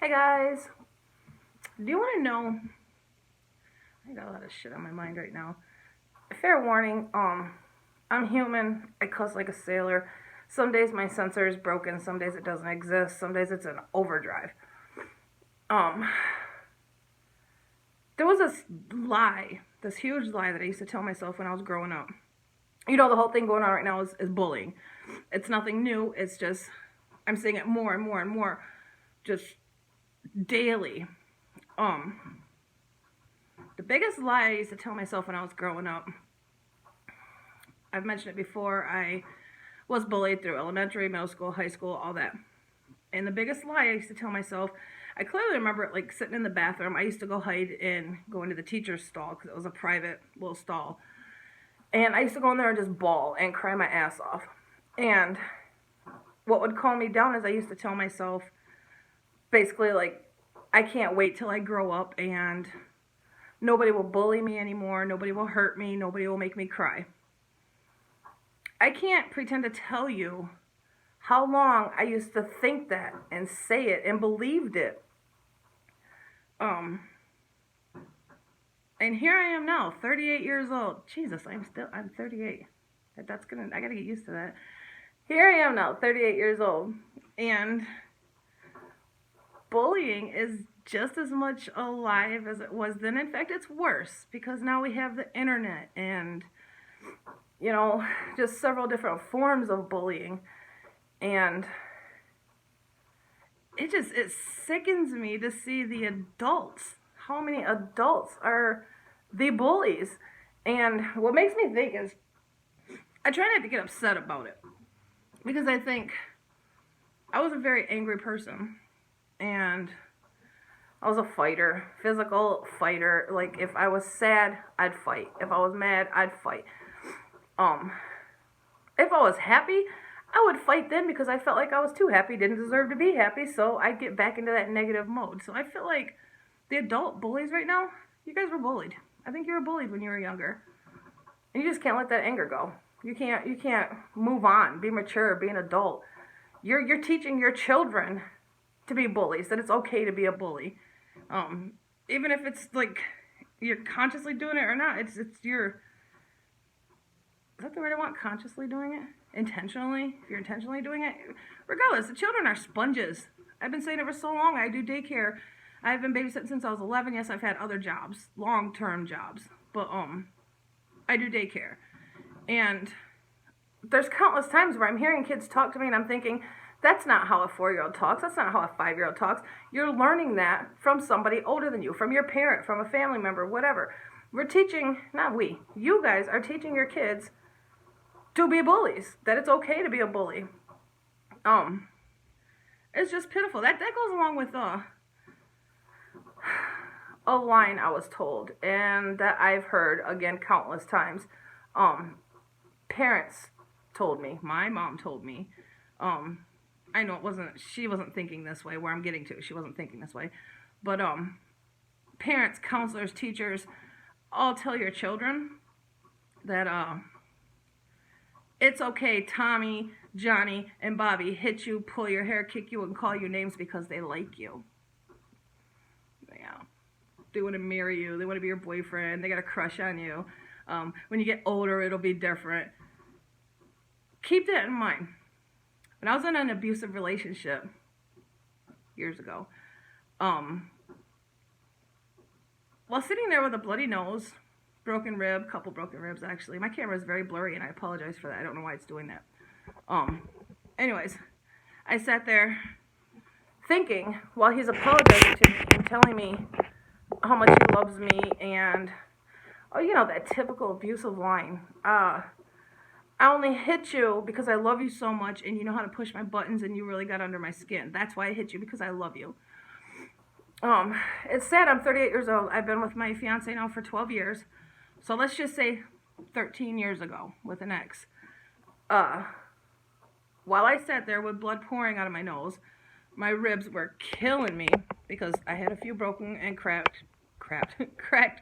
Hey guys, do you want to know? I got a lot of shit on my mind right now. Fair warning, I'm human. I cuss like a sailor. Some days my sensor is broken. Some days it doesn't exist. Some days it's an overdrive. Um, there was this lie, this huge lie that I used to tell myself when I was growing up. You know, the whole thing going on right now is bullying. It's nothing new. It's just I'm seeing it more and more and more, just daily. Um, The biggest lie I used to tell myself when I was growing up, I've mentioned it before, I was bullied through elementary, middle school, high school, all that. And the biggest lie I used to tell myself, I clearly remember it like sitting in the bathroom. I used to go hide in, go into the teacher's stall because it was a private little stall. And I used to go in there and just bawl and cry my ass off. And what would calm me down is I used to tell myself, basically, like, I can't wait till I grow up and nobody will bully me anymore. Nobody will hurt me. Nobody will make me cry. I can't pretend to tell you how long I used to think that and say it and believed it. And here I am now, 38 years old. Jesus, I'm 38. I gotta get used to that. Here I am now, 38 years old. And bullying is just as much alive as it was then. In fact, it's worse because now we have the internet and, you know, just several different forms of bullying. And it sickens me to see the adults. How many adults are the bullies? And what makes me think is I try not to get upset about it because I think I was a very angry person and I was a fighter, physical fighter. Like, if I was sad, I'd fight. If I was mad, I'd fight. If I was happy, I would fight then because I felt like I was too happy, didn't deserve to be happy, so I'd get back into that negative mode. So I feel like the adult bullies right now, you guys were bullied. I think you were bullied when you were younger. And you just can't let that anger go. You can't move on, be mature, be an adult. You're teaching your children to be bullies, that it's okay to be a bully. Even if it's like you're consciously doing it or not, it's your, is that the word I want? Consciously doing it? Intentionally? If you're intentionally doing it? Regardless, the children are sponges. I've been saying it for so long. I do daycare. I've been babysitting since I was 11. Yes, I've had other jobs, long-term jobs, but I do daycare. And there's countless times where I'm hearing kids talk to me and I'm thinking, that's not how a 4-year-old talks. That's not how a 5-year-old talks. You're learning that from somebody older than you, from your parent, from a family member, whatever. We're teaching, not we, you guys are teaching your kids to be bullies, that it's okay to be a bully. It's just pitiful. That goes along with a line I was told and that I've heard again countless times. Parents told me, my mom told me, I know she wasn't thinking this way, where I'm getting to, she wasn't thinking this way, but parents, counselors, teachers, all tell your children that it's okay, Tommy, Johnny, and Bobby hit you, pull your hair, kick you, and call you names because they like you. Yeah. They want to marry you, they want to be your boyfriend, they got a crush on you. When you get older, it'll be different. Keep that in mind. When I was in an abusive relationship years ago, while sitting there with a bloody nose, broken rib, couple broken ribs actually. My camera is very blurry and I apologize for that. I don't know why it's doing that. Anyways, I sat there thinking while he's apologizing to me and telling me how much he loves me and, oh, you know, that typical abusive line. I only hit you because I love you so much and you know how to push my buttons and you really got under my skin. That's why I hit you, because I love you. It's sad, I'm 38 years old. I've been with my fiance now for 12 years. So let's just say 13 years ago with an ex. While I sat there with blood pouring out of my nose, my ribs were killing me because I had a few broken and cracked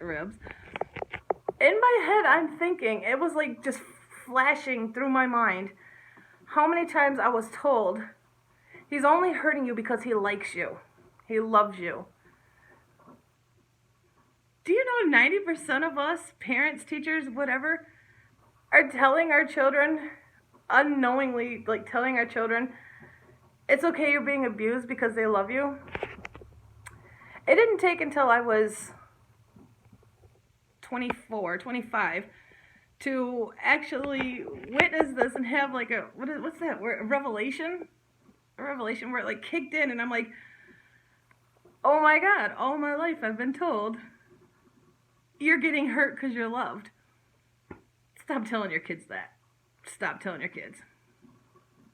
ribs. In my head, I'm thinking, it was like just flashing through my mind how many times I was told, he's only hurting you because he likes you. He loves you. Do you know 90% of us, parents, teachers, whatever, are telling our children, unknowingly, like telling our children, it's okay you're being abused because they love you? It didn't take until I was 24, 25 to actually witness this and have like a, what's that word, a revelation where it like kicked in, and I'm like, oh my God, all my life I've been told you're getting hurt because you're loved. Stop telling your kids that. Stop telling your kids.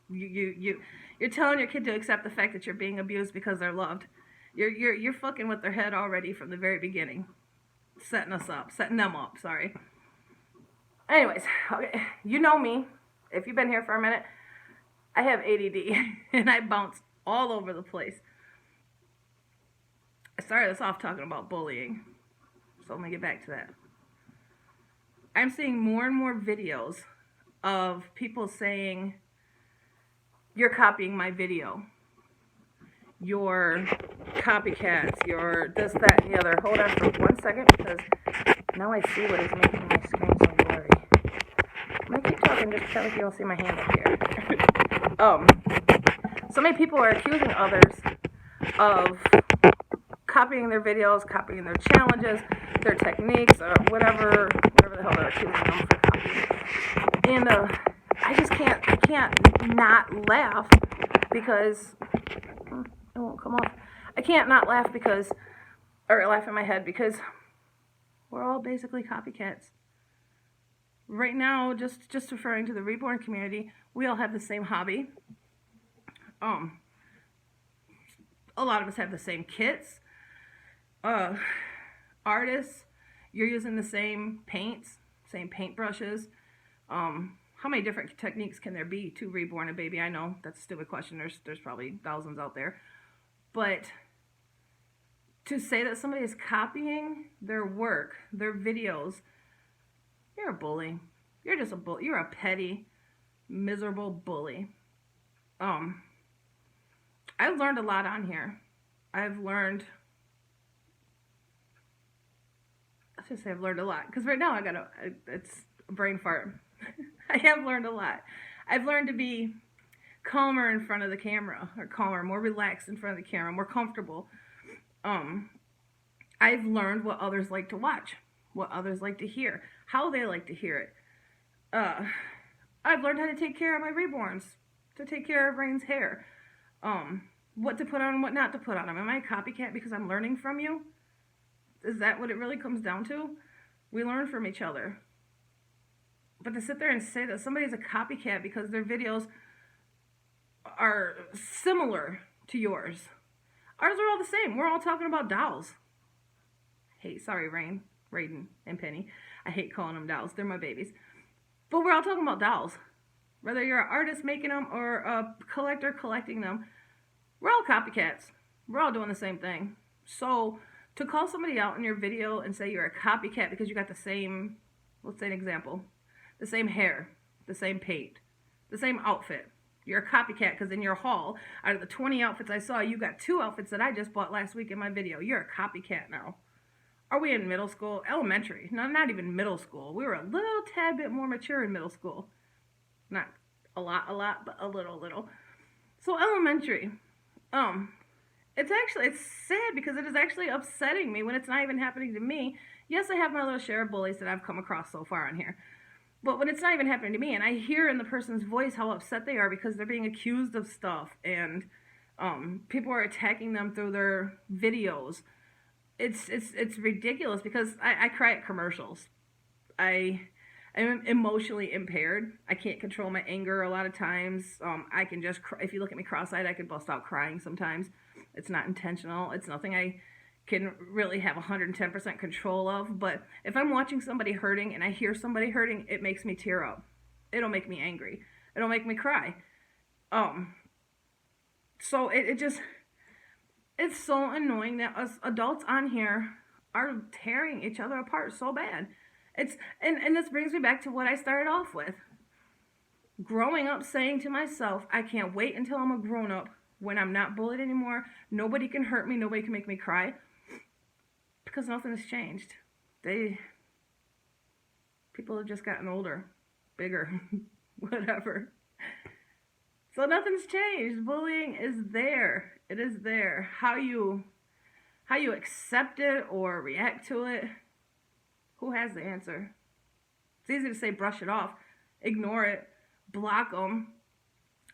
You're telling your kid to accept the fact that you're being abused because they're loved. You're fucking with their head already from the very beginning. Setting them up, sorry. Anyways, okay, you know me. If you've been here for a minute, I have ADD and I bounce all over the place. I started this off talking about bullying, so let me get back to that. I'm seeing more and more videos of people saying, you're copying my video. You're copycats. You're this, that, and the other. Hold on for 1 second, because now I see what is making my screen so blurry. I'm going to keep talking just pretend like you don't see my hand up here. So many people are accusing others of copying their videos, copying their challenges, their techniques, or whatever the hell they're accusing them for copying. And I can't not laugh because it won't come off. I can't not laugh because, or laugh in my head because we're all basically copycats. Right now, just referring to the reborn community, we all have the same hobby. A lot of us have the same kits. Artists, you're using the same paints, same paintbrushes. How many different techniques can there be to reborn a baby? I know that's a stupid question. There's probably thousands out there. But to say that somebody is copying their work, their videos, you're a bully. You're just a bully. You're a petty, miserable bully. I've learned a lot on here. I've learned a lot. Because right now it's a brain fart. I have learned a lot. I've learned to be calmer in front of the camera, or calmer, more relaxed in front of the camera, more comfortable. I've learned what others like to watch, what others like to hear, how they like to hear it. I've learned how to take care of my reborns, to take care of Rain's hair, what to put on and what not to put on them. Am I a copycat because I'm learning from you? Is that what it really comes down to? We learn from each other. But to sit there and say that somebody's a copycat because their videos are similar to yours. Ours are all the same. We're all talking about dolls. Sorry, Raiden, and Penny. I hate calling them dolls. They're my babies. But we're all talking about dolls. Whether you're an artist making them or a collector collecting them, we're all copycats. We're all doing the same thing. So to call somebody out in your video and say you're a copycat because you got the same, let's say an example, the same hair, the same paint, the same outfit. You're a copycat because in your haul, out of the 20 outfits I saw, you got 2 outfits that I just bought last week in my video. You're a copycat now. Are we in middle school? Elementary. No, not even middle school. We were a little tad bit more mature in middle school. Not a lot, but a little. So elementary. It's sad because it is actually upsetting me when it's not even happening to me. Yes, I have my little share of bullies that I've come across so far on here. But when it's not even happening to me, and I hear in the person's voice how upset they are because they're being accused of stuff, and people are attacking them through their videos, it's ridiculous because I cry at commercials. I am emotionally impaired. I can't control my anger a lot of times. I can just cry. If you look at me cross-eyed, I can bust out crying sometimes. It's not intentional. It's nothing I can really have 110% control of, but if I'm watching somebody hurting and I hear somebody hurting, it makes me tear up. It'll make me angry. It'll make me cry. So it's so annoying that us adults on here are tearing each other apart so bad. And this brings me back to what I started off with. Growing up saying to myself, I can't wait until I'm a grown-up when I'm not bullied anymore, nobody can hurt me, nobody can make me cry, because nothing has changed. People have just gotten older, bigger, whatever. So nothing's changed. Bullying is there. It is there. How you accept it or react to it, who has the answer? It's easy to say brush it off, ignore it, block them.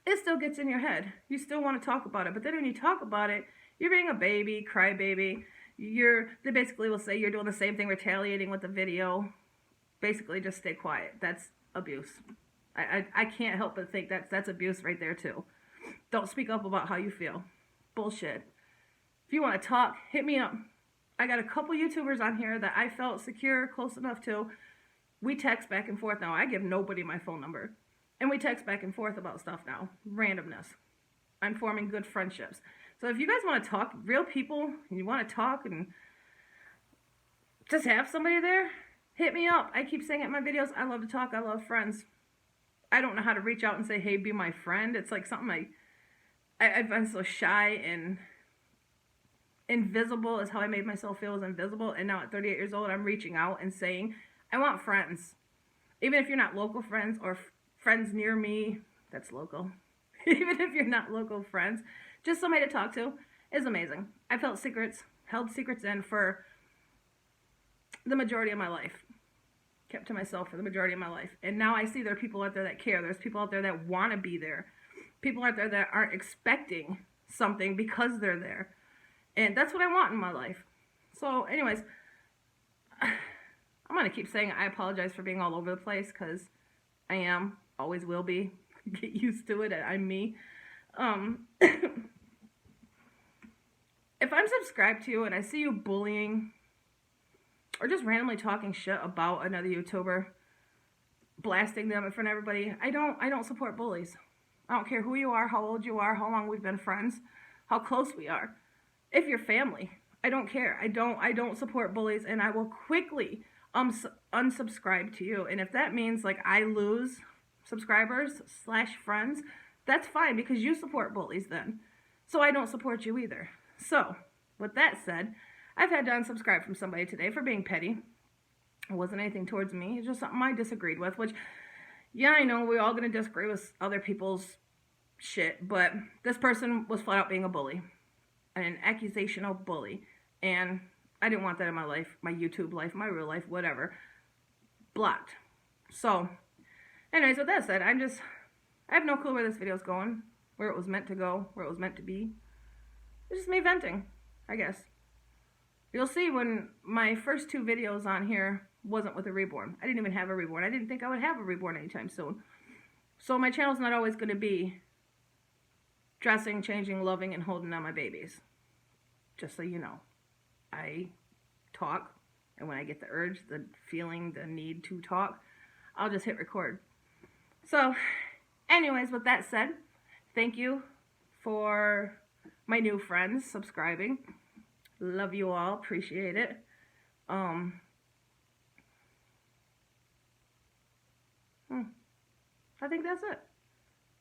It still gets in your head. You still want to talk about it. But then when you talk about it, you're being a baby, crybaby. They basically will say you're doing the same thing, retaliating with the video. Basically, just stay quiet. That's abuse. I can't help but think that's abuse right there too. Don't speak up about how you feel. Bullshit. If you want to talk, hit me up. I got a couple YouTubers on here that I felt secure, close enough to. We text back and forth now. I give nobody my phone number. And we text back and forth about stuff now. Randomness. I'm forming good friendships. So if you guys want to talk, real people, and you want to talk and just have somebody there, hit me up. I keep saying it in my videos, I love to talk. I love friends. I don't know how to reach out and say, hey, be my friend. It's like something I've been so shy and invisible is how I made myself feel, as invisible. And now at 38 years old, I'm reaching out and saying, I want friends. Even if you're not local friends or friends near me, that's local. Even if you're not local friends, just somebody to talk to is amazing. I've held secrets in for the majority of my life. Kept to myself for the majority of my life. And now I see there are people out there that care. There's people out there that want to be there. People out there that aren't expecting something because they're there. And that's what I want in my life. So anyways, I'm going to keep saying I apologize for being all over the place, because I am, always will be. Get used to it. I'm me. If I'm subscribed to you and I see you bullying or just randomly talking shit about another YouTuber, blasting them in front of everybody, I don't support bullies. I don't care who you are, how old you are, how long we've been friends, how close we are. If you're family, I don't care. I don't support bullies, and I will quickly unsubscribe to you. And if that means like I lose subscribers / friends, that's fine, because you support bullies then. So I don't support you either. So with that said, I've had to unsubscribe from somebody today for being petty. It wasn't anything towards me. It's just something I disagreed with, which, yeah, I know we're all going to disagree with other people's shit, but this person was flat out being a bully, an accusational bully, and I didn't want that in my life, my YouTube life, my real life, whatever. Blocked. So, anyways, with that said, I have no clue where this video is going, where it was meant to go, where it was meant to be. It's just me venting, I guess. You'll see when my first 2 videos on here wasn't with a reborn. I didn't even have a reborn. I didn't think I would have a reborn anytime soon. So my channel's not always going to be dressing, changing, loving, and holding on my babies. Just so you know. I talk, and when I get the urge, the feeling, the need to talk, I'll just hit record. So, anyways, with that said, thank you for my new friends subscribing. Love you all. Appreciate it. I think that's it.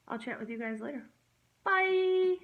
I'll chat with you guys later. Bye!